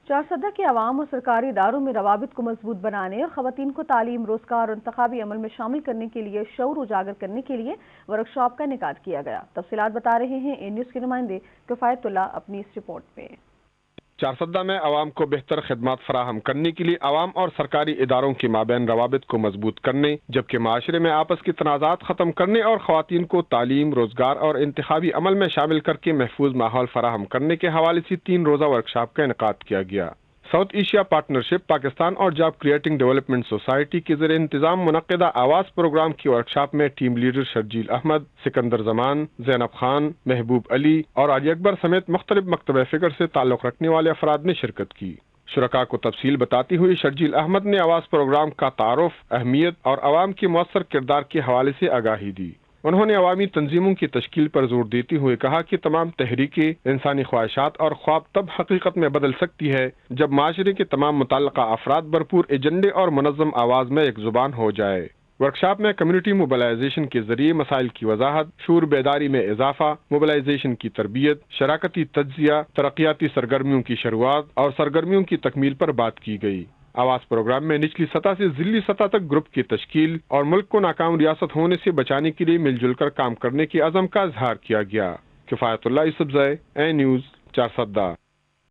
چارسدہ کے عوام اور سرکاری اداروں میں روابط کو مضبوط بنانے اور خواتین کو تعلیم، روزگار اور انتخابی عمل میں شامل کرنے کے لیے شعور اجاگر کرنے کے لیے ورکشاپ کا انعقاد کیا گیا۔ تفصیلات بتا رہے ہیں اے نیوز کے نمائندے کفایت اللہ اپنی اس رپورٹ میں۔ چارسدہ میں عوام کو بہتر خدمات فراہم کرنے کے لیے عوام اور سرکاری اداروں کے مابین روابط کو مضبوط کرنے، جبکہ معاشرے میں آپس کے تنازعات ختم کرنے اور خواتین کو تعلیم، روزگار اور انتخابی عمل میں شامل کر کے محفوظ ماحول فراہم کرنے کے حوالے سے 3 روزہ ورکشاپ کا انعقاد کیا گیا۔ ساؤتھ ایشیا پارٹنرشپ پاکستان اور جاب کریٹنگ ڈیولپمنٹ سوسائٹی کے زیر انتظام منعقدہ آواز پروگرام کی ورکشاپ میں ٹیم لیڈر شرجیل احمد، سکندر زمان، زینب خان، محبوب علی اور علی اکبر سمیت مختلف مکتبہ فکر سے تعلق رکھنے والے افراد نے شرکت کی۔ شرکاء کو تفصیل بتاتی ہوئی شرجیل احمد نے آواز پروگرام کا تعارف، اہمیت اور عوام کے مؤثر کردار کے حوالے سے آگاہی دی۔ انہوں نے عوامی تنظیموں کی تشکیل پر زور دیتے ہوئے کہا کہ تمام تحریکیں، انسانی خواہشات اور خواب تب حقیقت میں بدل سکتی ہے جب معاشرے کے تمام متعلقہ افراد بھرپور ایجنڈے اور منظم آواز میں ایک زبان ہو جائے۔ ورکشاپ میں کمیونٹی موبلائزیشن کے ذریعے مسائل کی وضاحت، شعور بیداری میں اضافہ، موبلائزیشن کی تربیت، شراکتی تجزیہ، ترقیاتی سرگرمیوں کی شروعات اور سرگرمیوں کی تکمیل پر بات کی گئی۔ آواز پروگرام میں نچلی سطح سے ضلعی سطح تک گروپ کی تشکیل اور ملک کو ناکام ریاست ہونے سے بچانے کے لیے مل جل کر کام کرنے کے عزم کا اظہار کیا گیا۔ کفایت اللہ یوسفزئی، اے نیوز، چارسدہ۔